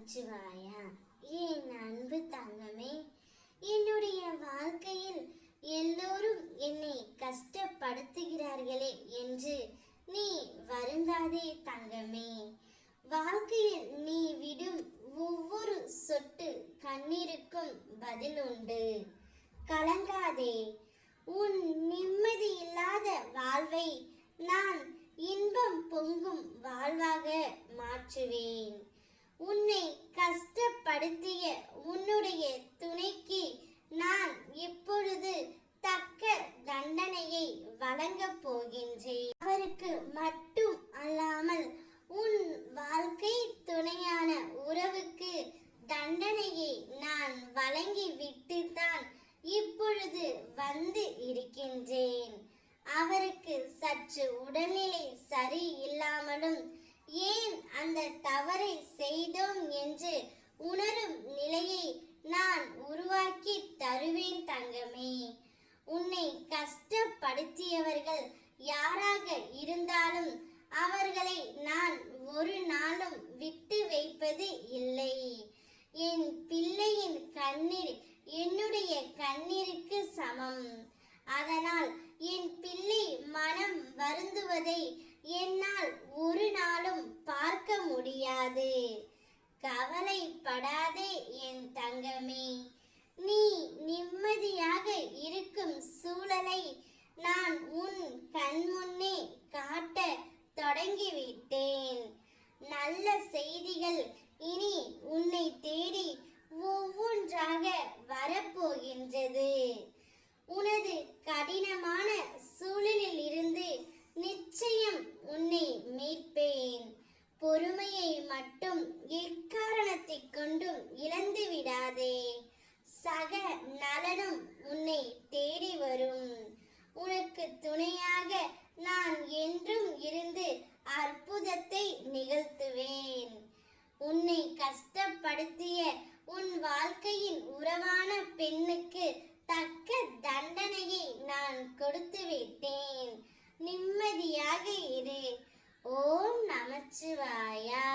நமச்சிவாயா. என் அன்பு தங்கமே, என்னுடைய வாழ்க்கையில் எல்லோரும் என்னை கஷ்டப்படுத்துகிறார்களே என்று நீ வருந்தாதே தங்கமே. வாழ்க்கையில் நீ விடும் ஒவ்வொரு சொட்டு கண்ணீருக்கும் பதில் உண்டு. கலங்காதே. உன் நிம்மதி இல்லாத வாழ்வை நான் இன்பம் பொங்கும் வாழ்வாக மாற்றுவேன். உன்னை கஷ்டப்படுத்திய உன்னுடைய துணைக்கு நான் இப்பொழுது தக்க தண்டனையை வழங்கப் போகின்றேன். அவருக்கு மட்டும் அல்லாமல் உன் வாழ்க்கை துணையான உறவுக்கு தண்டனையை நான் வழங்கி விட்டுத்தான் இப்பொழுது வந்து இருக்கின்றேன். அவருக்கு சற்று உடல்நிலை சரி இல்லாமலும் ஏன் அந்த தவறை செய்தோம் என்று உணரும் நிலையை நான் உருவாக்கி தருவேன் தங்கமே. உன்னை கஷ்டப்படுத்தியவர்கள் யாராக இருந்தாலும் அவர்களை நான் ஒரு நாளும் விட்டு வைப்பது இல்லை. என் பிள்ளையின் கண்ணீர் என்னுடைய கண்ணீருக்கு சமம். அதனால் என் பிள்ளை மனம் வருந்துவதை என்னால் ஒரு நாளும் பார்க்க முடியாது. கவலைப்படாதே என் தங்கமே. நீ நிம்மதியாக இருக்கும் சூழலை நான் உன் கண்முன்னே காட்ட தொடங்கிவிட்டேன். நல்ல செய்திகள் இனி உன்னை தேடி ஒவ்வொன்றாக வரப்போகின்றது. உனது கடினமான சூழலில் இருந்து நிச்சயம் உன்னை மீட்பேன். பொறுமையை மட்டும் எக்காரணத்தை கொண்டும் இழந்து விடாதே. சக நலனும் உன்னை தேடி வரும். உனக்கு துணையாக நான் என்றும் இருந்து அற்புதத்தை நிகழ்த்துவேன். உன்னை கஷ்டப்படுத்திய உன் வாழ்க்கையின் உறவான பெண்ணுக்கு தக்க தண்டனையை நான் கொடுத்து விட்டேன். நிம்மதியாக இரு. ஓம் நமச்சிவாயா.